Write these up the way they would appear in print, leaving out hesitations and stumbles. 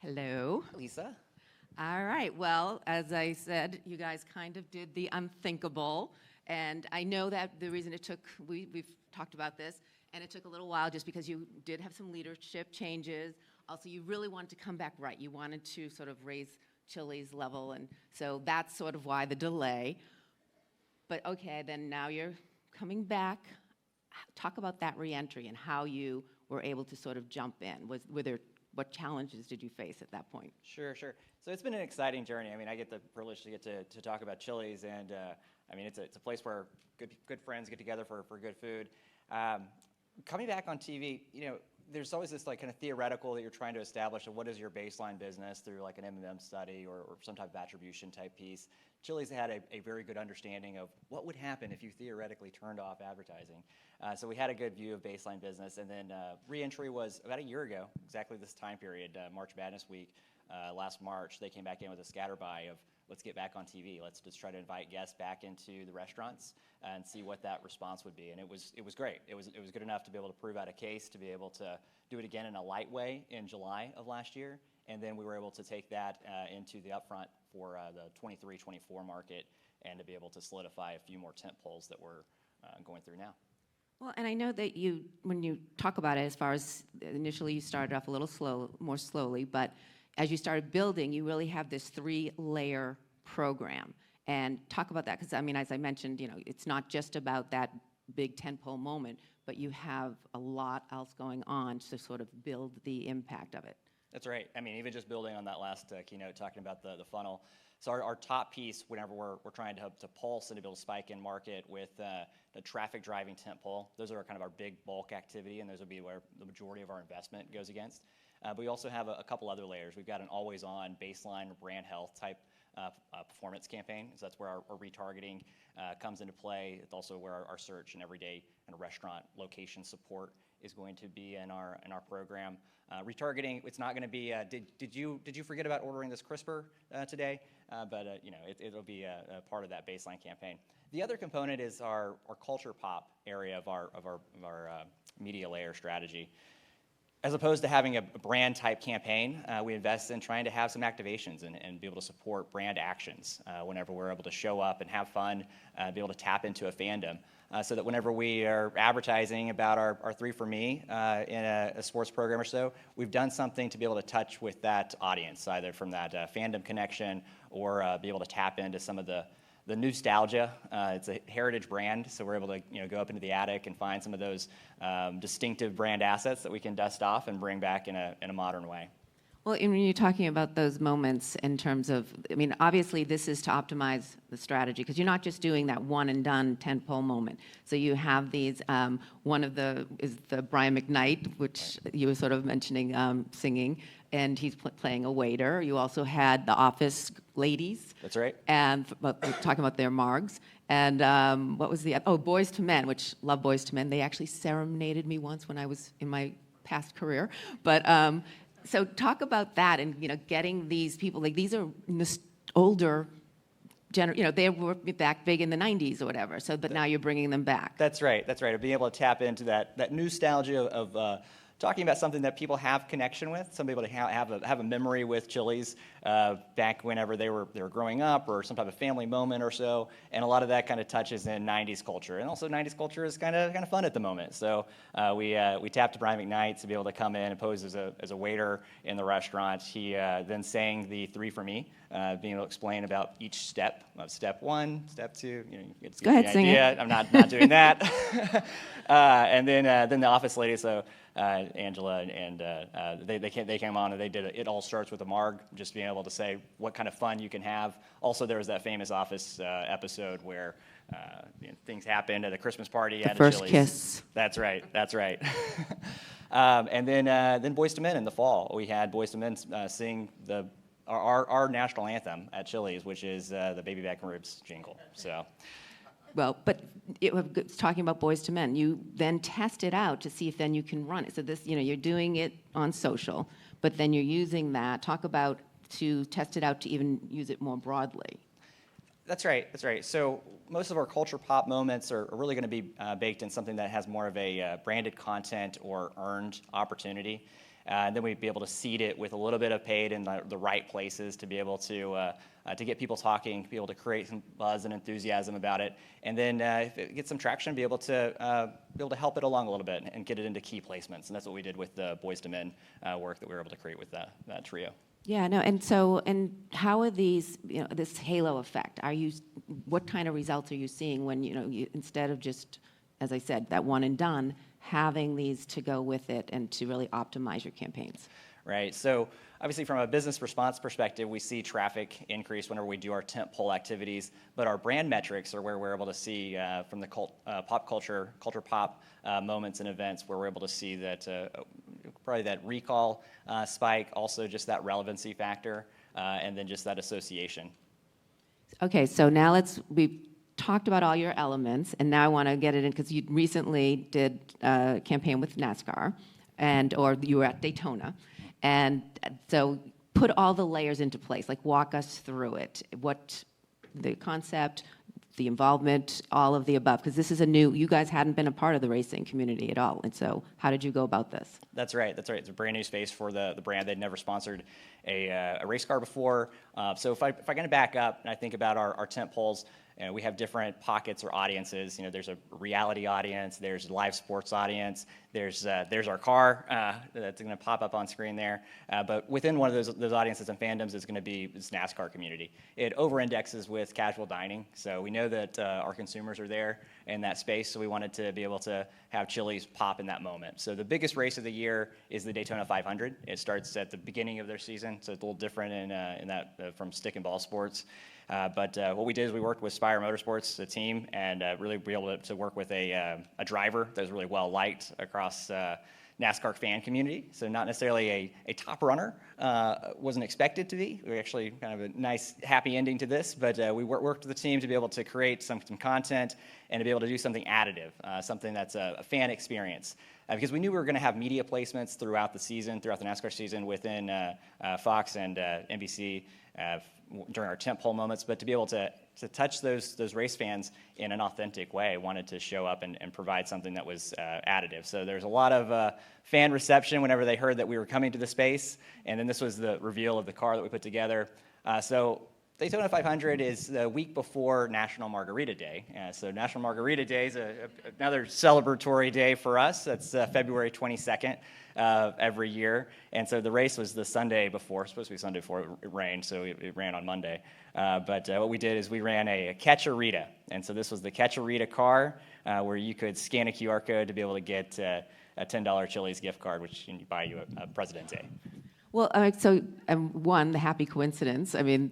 Hello. Lisa. All right. Well, as I said, you guys kind of did the unthinkable. And I know that the reason it took, we've talked about this, and it took a little while just because you did have some leadership changes. Also, you really wanted to come back right. You wanted to sort of raise Chili's level. And so that's sort of why the delay. But okay, then now you're coming back. Talk about that reentry and how you were able to sort of jump in. What challenges did you face at that point? Sure. So it's been an exciting journey. I mean, I get the privilege to get to talk about Chili's, and I mean, it's a place where good friends get together for good food. Coming back on TV, there's always this like kind of theoretical that you're trying to establish of what is your baseline business through like an M&M study or some type of attribution type piece. Chili's had a very good understanding of what would happen if you theoretically turned off advertising. So we had a good view of baseline business, and then re-entry was about a year ago, exactly this time period, March Madness week, last March. They came back in with a scatter buy of let's get back on TV. Let's just try to invite guests back into the restaurants and see what that response would be. And it was great. It was good enough to be able to prove out a case, to be able to do it again in a light way in July of last year. And then we were able to take that into the upfront for the 23-24 market and to be able to solidify a few more tent poles that we're going through now. Well, and I know that when you talk about it, as far as initially you started off a little more slowly, but as you started building, you really have this 3-layer program. And talk about that, because I mean, as I mentioned, it's not just about that big tentpole moment, but you have a lot else going on to sort of build the impact of it. That's right. I mean, even just building on that last keynote, talking about the funnel. So our top piece, whenever we're trying to pulse and to build a spike in market with the traffic driving tent pole, those are kind of our big bulk activity, and those will be where the majority of our investment goes against. But we also have a couple other layers. We've got an always-on baseline brand health type performance campaign. So that's where our retargeting comes into play. It's also where our search and everyday and restaurant location support is going to be in our program. Retargeting, it's not going to be. Did you forget about ordering this crisper today? But it'll be a part of that baseline campaign. The other component is our culture pop area of our media layer strategy. As opposed to having a brand type campaign, we invest in trying to have some activations and be able to support brand actions whenever we're able to show up and have fun, be able to tap into a fandom. So that whenever we are advertising about our 3 for Me in a sports program or so, we've done something to be able to touch with that audience, either from that fandom connection or be able to tap into some of the nostalgia. It's a heritage brand, so we're able to go up into the attic and find some of those distinctive brand assets that we can dust off and bring back in a modern way. Well, and when you're talking about those moments in terms of, I mean, obviously this is to optimize the strategy, because you're not just doing that one and done tentpole moment. So you have these, one of the is the Brian McKnight, which you were sort of mentioning, singing, and he's playing a waiter. You also had the Office ladies. That's right. And we're talking about their margs. And what was Boyz II Men, which love Boyz II Men. They actually serenaded me once when I was in my past career. But so talk about that and getting these people, like these are older they were back big in the 90s or whatever. So but now you're bringing them back. That's right. Being able to tap into that nostalgia of talking about something that people have connection with, some people have a memory with Chili's back whenever they were growing up, or some type of family moment or so, and a lot of that kind of touches in 90s culture, and also 90s culture is kind of fun at the moment. So we tapped Brian McKnight to be able to come in and pose as a waiter in the restaurant. He then sang the 3 for Me, being able to explain about each step of step 1, step 2. Go ahead, sing it. I'm not doing that. And then the Office ladies, so Angela and they came on and they did It All Starts with a Marg, just being able to say what kind of fun you can have. Also, there was that famous Office episode where things happened at a Christmas party at a Chili's. The first kiss. That's right. And then Boyz II Men in the fall. We had Boyz II Men sing our national anthem at Chili's, which is the Baby Back Ribs jingle. So. Well, but it's talking about Boyz II Men. You then test it out to see if then you can run it. So this, you're doing it on social, but then you're using that. Talk about to test it out to even use it more broadly. That's right. So most of our culture pop moments are really going to be baked in something that has more of a branded content or earned opportunity. Then we'd be able to seed it with a little bit of paid in the right places to be able to get people talking, be able to create some buzz and enthusiasm about it, and then if it gets some traction, be able to help it along a little bit and get it into key placements. And that's what we did with the Boyz II Men work that we were able to create with that trio. Yeah, no, and how are these, this halo effect? What kind of results are you seeing when, instead of just, as I said, that one and done, having these to go with it and to really optimize your campaigns? Right, so obviously from a business response perspective, we see traffic increase whenever we do our tentpole activities, but our brand metrics are where we're able to see from the pop culture pop moments and events, where we're able to see that probably that recall spike, also just that relevancy factor, and then just that association. Okay, so now we've talked about all your elements, and now I want to get it in, because you recently did a campaign with NASCAR, or you were at Daytona, and so put all the layers into place, like walk us through it, what the concept, the involvement, all of the above, because this is you guys hadn't been a part of the racing community at all, and so how did you go about this? That's right. It's a brand new space for the brand. They'd never sponsored a race car before. So if I kind of back up and I think about our tent poles, we have different pockets or audiences. There's a reality audience, there's a live sports audience, there's our car that's going to pop up on screen there. But within one of those audiences and fandoms is going to be this NASCAR community. It over-indexes with casual dining, so we know that our consumers are there in that space, so we wanted to be able to have Chili's pop in that moment. So the biggest race of the year is the Daytona 500. It starts at the beginning of their season, so it's a little different in that from stick and ball sports. But what we did is we worked with Spire Motorsports, the team, and really be able to work with a driver that was really well liked across NASCAR fan community. So not necessarily a top runner, wasn't expected to be. We actually kind of a nice happy ending to this, but we worked with the team to be able to create some content and to be able to do something additive, something that's a fan experience. Because we knew we were going to have media placements throughout the season, throughout the NASCAR season within Fox and NBC during our tentpole moments, but to be able to touch those race fans in an authentic way, wanted to show up and provide something that was additive. So there's a lot of fan reception whenever they heard that we were coming to the space, and then this was the reveal of the car that we put together. So Daytona 500 is the week before National Margarita Day. So National Margarita Day is another celebratory day for us. That's February 22nd every year. And so the race was the Sunday before, supposed to be Sunday before it rained, so it ran on Monday. But what we did is we ran a Catch-A-Rita. And so this was the Catch-A-Rita car where you could scan a QR code to be able to get a $10 Chili's gift card, which can buy you a President's Day. Well, so one, the happy coincidence. I mean,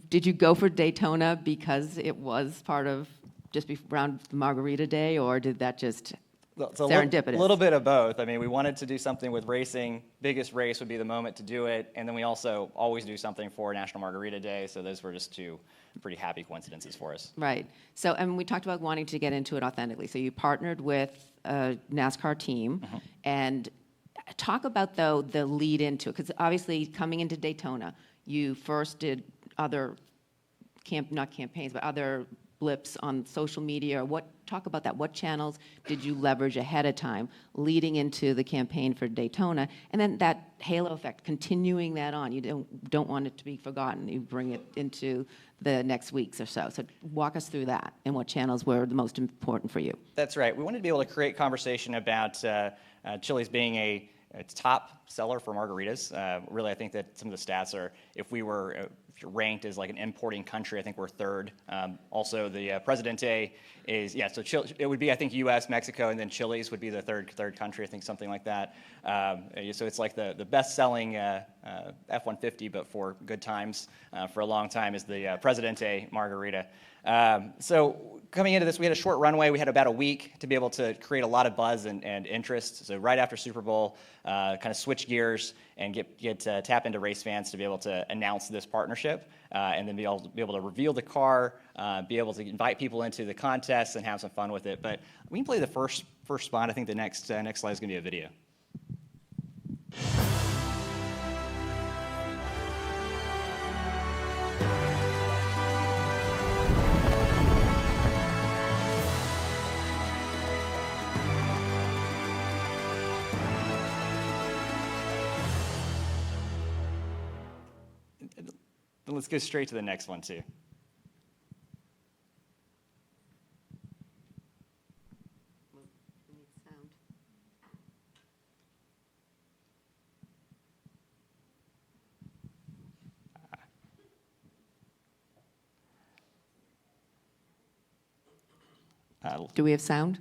did you go for Daytona because it was part of just around Margarita Day, or did that just serendipitous? A little bit of both. I mean, we wanted to do something with racing. Biggest race would be the moment to do it, and then we also always do something for National Margarita Day, so those were just two pretty happy coincidences for us. Right. So, and we talked about wanting to get into it authentically. So you partnered with a NASCAR team, and talk about, though, the lead into it, because obviously coming into Daytona, you first did other not campaigns, but other blips on social media. Talk about that. What channels did you leverage ahead of time leading into the campaign for Daytona? And then that halo effect, continuing that on. You don't want it to be forgotten. You bring it into the next weeks or so. So walk us through that and what channels were the most important for you. That's right. We wanted to be able to create conversation about Chili's being a top seller for margaritas. Really, I think that some of the stats are, if you're ranked as like an importing country, I think we're third. Also, the Presidente is, so it would be, I think, U.S., Mexico, and then Chili's would be the third country, I think, something like that. So it's like the best-selling F-150, but for good times for a long time, is the Presidente margarita. So coming into this, we had a short runway. We had about a week to be able to create a lot of buzz and interest. So right after Super Bowl, kind of switch gears and tap into race fans to be able to announce this partnership, and then be able to reveal the car, be able to invite people into the contest and have some fun with it. But we can play the first spot. I think the next slide is going to be a video. And let's go straight to the next one, too. Do we have sound?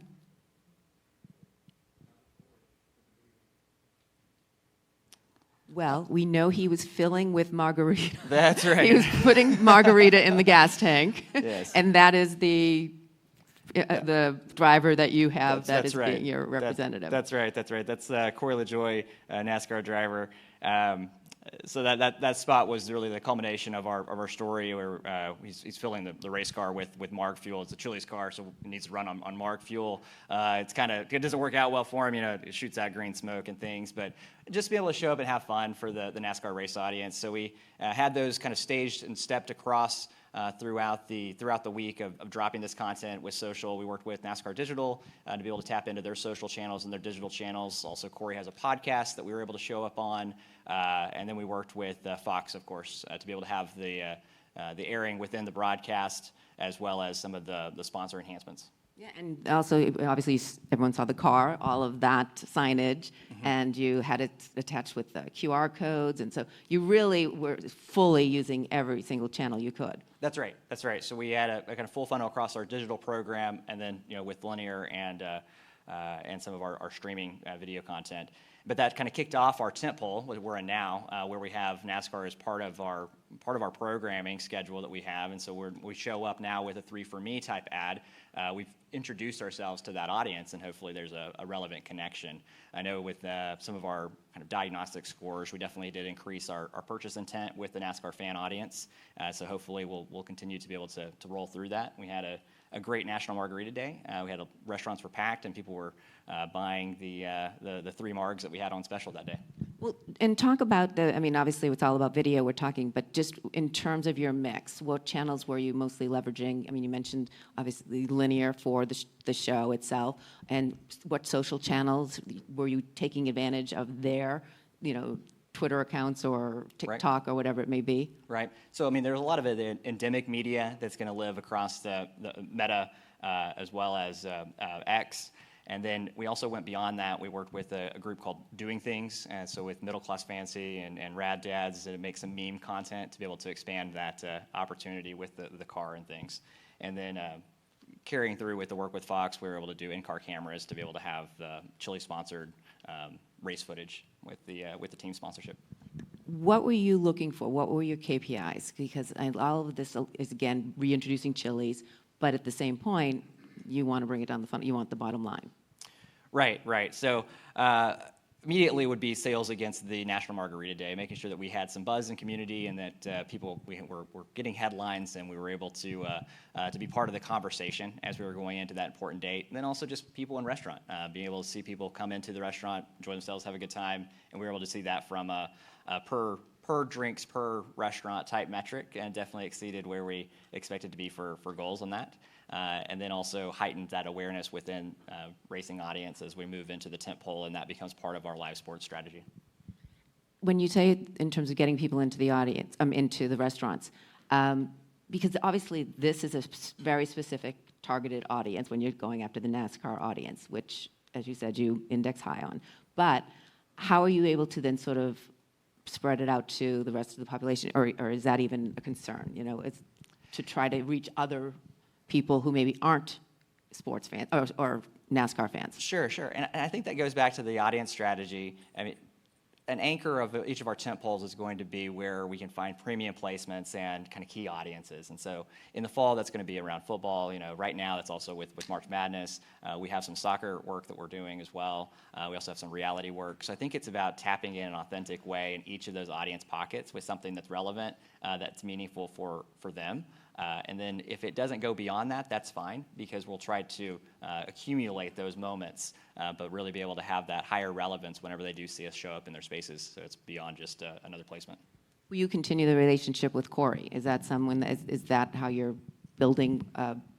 Well, we know he was filling with margarita. That's right. He was putting margarita in the gas tank. Yes. And that is the driver that you have that is right. being your representative. That's right. That's Corey LaJoy, NASCAR driver. So that spot was really the culmination of our story, where he's filling the race car with marg fuel. It's a Chili's car, so it needs to run on marg fuel. It doesn't work out well for him, it shoots out green smoke and things, but just to be able to show up and have fun for the NASCAR race audience. So we had those kind of staged and stepped across throughout the week of dropping this content with social. We worked with NASCAR Digital to be able to tap into their social channels and their digital channels. Also, Corey has a podcast that we were able to show up on. And then we worked with Fox, of course, to be able to have the airing within the broadcast, as well as some of the sponsor enhancements. Yeah, and also, obviously, everyone saw the car, all of that signage, and you had it attached with the QR codes, and so you really were fully using every single channel you could. That's right. So we had a kind of full funnel across our digital program, and then with linear and some of our streaming video content. But that kind of kicked off our tentpole, what we're in now, where we have NASCAR as part of our programming schedule that we have, and so we show up now with a 3 for Me type ad. We've introduced ourselves to that audience, and hopefully there's a relevant connection. I know with some of our kind of diagnostic scores, we definitely did increase our purchase intent with the NASCAR fan audience. So hopefully we'll continue to be able to roll through that. We had a great National Margarita Day. We had restaurants were packed, and people were buying the 3 margs that we had on special that day. Well, and talk about obviously it's all about video we're talking, but just in terms of your mix, what channels were you mostly leveraging? I mean, you mentioned obviously linear for the show itself, and what social channels were you taking advantage of their, Twitter accounts or TikTok or whatever it may be? Right. So, there's a lot of endemic media that's going to live across the Meta as well as X. And then we also went beyond that. We worked with a group called Doing Things, and so with Middle Class Fancy and Rad Dads to make some meme content to be able to expand that opportunity with the car and things. And then carrying through with the work with Fox, we were able to do in-car cameras to be able to have the Chili-sponsored race footage with the team sponsorship. What were you looking for? What were your KPIs? Because all of this is, again, reintroducing Chili's, but at the same point, you want to bring it down the funnel. You want the bottom line. Right. So immediately would be sales against the National Margarita Day, making sure that we had some buzz in community and that people were getting headlines and we were able to be part of the conversation as we were going into that important date. And then also just people in restaurant, being able to see people come into the restaurant, enjoy themselves, have a good time, and we were able to see that from a per drinks per restaurant type metric, and definitely exceeded where we expected to be for goals on that. And then also heightened that awareness within racing audience as we move into the tentpole, and that becomes part of our live sports strategy. When you say in terms of getting people into the audience, into the restaurants, because obviously this is a very specific targeted audience when you're going after the NASCAR audience, which, as you said, you index high on. But how are you able to then sort of spread it out to the rest of the population, or is that even a concern? It's to try to reach other people who maybe aren't sports fans or NASCAR fans. Sure. And I think that goes back to the audience strategy. An anchor of each of our tent poles is going to be where we can find premium placements and kind of key audiences. And so in the fall, that's going to be around football. Right now, that's also with March Madness. We have some soccer work that we're doing as well. We also have some reality work. So I think it's about tapping in an authentic way in each of those audience pockets with something that's relevant, that's meaningful for them. And then if it doesn't go beyond that, that's fine, because we'll try to accumulate those moments, but really be able to have that higher relevance whenever they do see us show up in their spaces, so it's beyond just another placement. Will you continue the relationship with Corey? Is that is that how you're building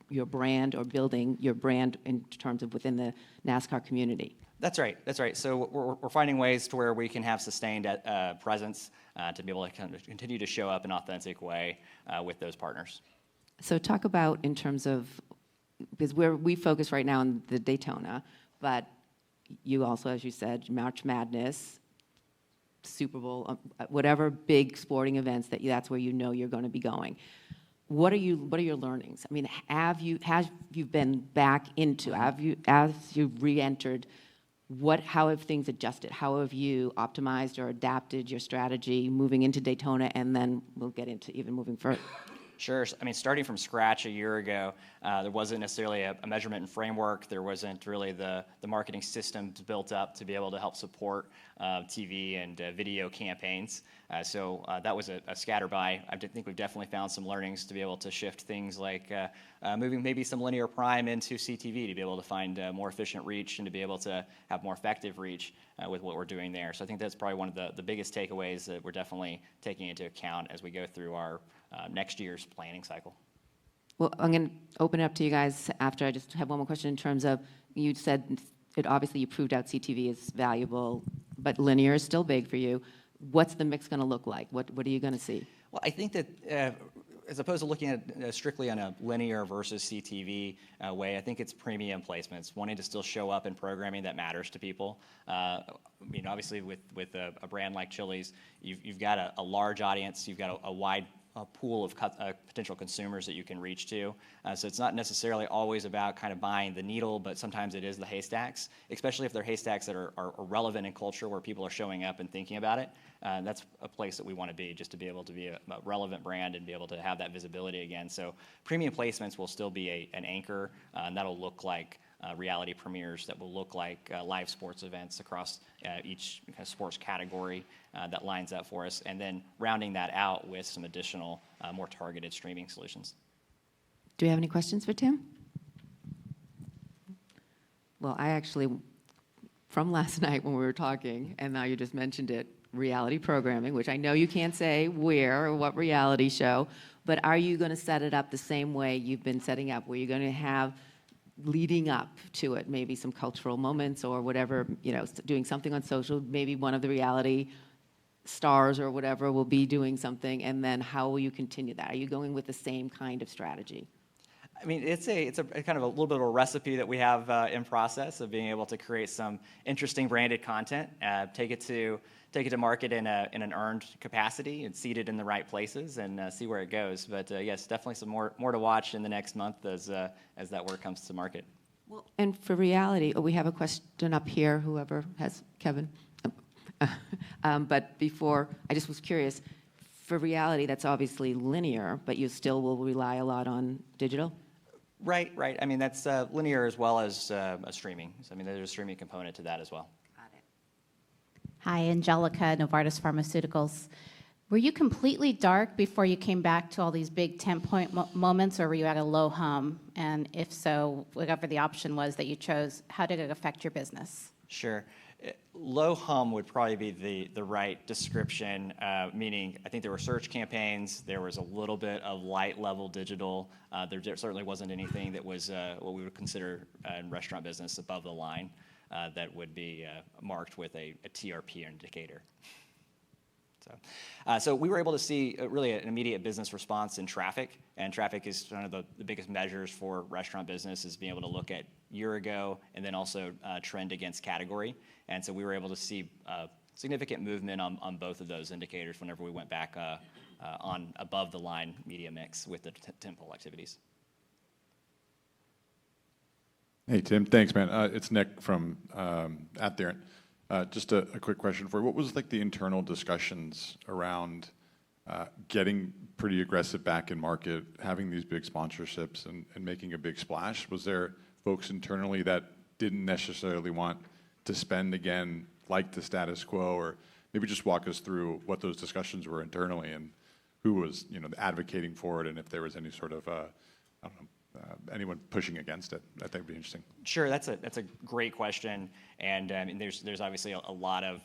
your brand, or building your brand in terms of within the NASCAR community? That's right. That's right. So we're finding ways to where we can have sustained presence to be able to kind of continue to show up in an authentic way with those partners. So talk about in terms of, because we focus right now on the Daytona, but you also, as you said, March Madness, Super Bowl, whatever big sporting events that's where you know you're going to be going. What are your learnings? I mean, have you been back into, as you've re-entered, how have things adjusted? How have you optimized or adapted your strategy moving into Daytona, and then we'll get into even moving further? Sure. I mean, starting from scratch a year ago, there wasn't necessarily a measurement and framework. There wasn't really the marketing systems built up to be able to help support TV and video campaigns. So that was a scatterby. I think we've definitely found some learnings to be able to shift things like moving maybe some linear prime into CTV to be able to find more efficient reach and to be able to have more effective reach with what we're doing there. So I think that's probably one of the biggest takeaways that we're definitely taking into account as we go through our next year's planning cycle. Well, I'm going to open it up to you guys after. I just have one more question in terms of, you said obviously you proved out CTV is valuable, but linear is still big for you. What's the mix going to look like? What are you going to see? Well, I think that as opposed to looking at strictly on a linear versus CTV way, I think it's premium placements, wanting to still show up in programming that matters to people. I mean, obviously with a brand like Chili's, you've got a large audience, you've got a wide pool of potential consumers that you can reach to. So it's not necessarily always about kind of buying the needle, but sometimes it is the haystacks, especially if they're haystacks that are relevant in culture where people are showing up and thinking about it. That's a place that we want to be, just to be able to be a relevant brand and be able to have that visibility again. So premium placements will still be an anchor, and that'll look like reality premieres, that will look like live sports events across each kind of sports category that lines up for us, and then rounding that out with some additional more targeted streaming solutions. Do we have any questions for Tim? Well, I actually, from last night when we were talking, and now you just mentioned it, reality programming, which I know you can't say where or what reality show, but are you going to set it up the same way you've been setting up, where you're going to have leading up to it, maybe some cultural moments or whatever, doing something on social, maybe one of the reality stars or whatever will be doing something, and then how will you continue that? Are you going with the same kind of strategy? I mean, it's a kind of a little bit of a recipe that we have in process of being able to create some interesting branded content, take it to market in an earned capacity and seed it in the right places and see where it goes. But yes, definitely some more to watch in the next month as that work comes to market. Well, and for reality, we have a question up here, whoever has, Kevin. But before, I just was curious, for reality, that's obviously linear, but you still will rely a lot on digital? Right. I mean, that's linear as well as streaming. So, I mean, there's a streaming component to that as well. Got it. Hi, Angelica, Novartis Pharmaceuticals. Were you completely dark before you came back to all these big 10-point moments, or were you at a low hum? And if so, whatever the option was that you chose, how did it affect your business? Sure. Low hum would probably be the right description, meaning I think there were search campaigns, there was a little bit of light level digital. There certainly wasn't anything that was what we would consider in restaurant business above the line that would be marked with a TRP indicator. So we were able to see really an immediate business response in traffic, and traffic is one of the biggest measures for restaurant business, is being able to look at year ago and then also trend against category. And so we were able to see significant movement on both of those indicators whenever we went back on above the line media mix with the tentpole activities. Hey, Tim, thanks, man. It's Nick from @Theron. Just a quick question for you. What was like the internal discussions around getting pretty aggressive back in market, having these big sponsorships and making a big splash? Was there folks internally that didn't necessarily want to spend again, like the status quo, or maybe just walk us through what those discussions were internally and who was, advocating for it, and if there was any sort of, anyone pushing against it? I think would be interesting. Sure, that's a great question, and there's obviously a lot of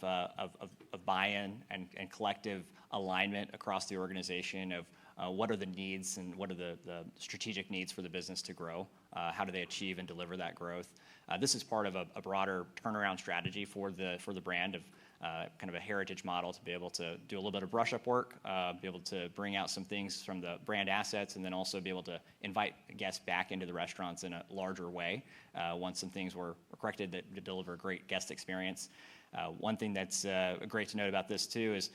buy-in and collective alignment across the organization what are the needs and what are the strategic needs for the business to grow? How do they achieve and deliver that growth? This is part of a broader turnaround strategy for the brand of kind of a heritage model to be able to do a little bit of brush-up work, be able to bring out some things from the brand assets, and then also be able to invite guests back into the restaurants in a larger way once some things were corrected to deliver a great guest experience. One thing that's great to note about this too is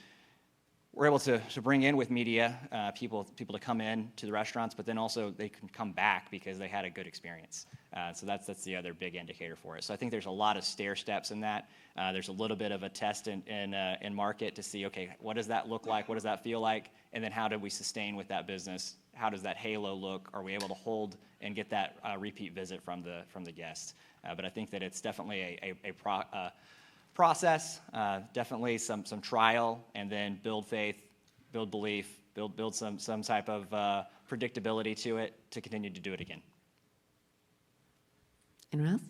we're able to bring in with media people to come in to the restaurants, but then also they can come back because they had a good experience. So that's the other big indicator for us. So I think there's a lot of stair steps in that. There's a little bit of a test in market to see, okay, what does that look like? What does that feel like? And then how do we sustain with that business? How does that halo look? Are we able to hold and get that repeat visit from the guests? But I think that it's definitely a process, definitely some trial, and then build faith, build belief, build some type of predictability to it to continue to do it again. Anyone else?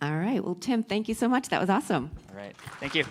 All right. Well, Tim, thank you so much. That was awesome. All right. Thank you.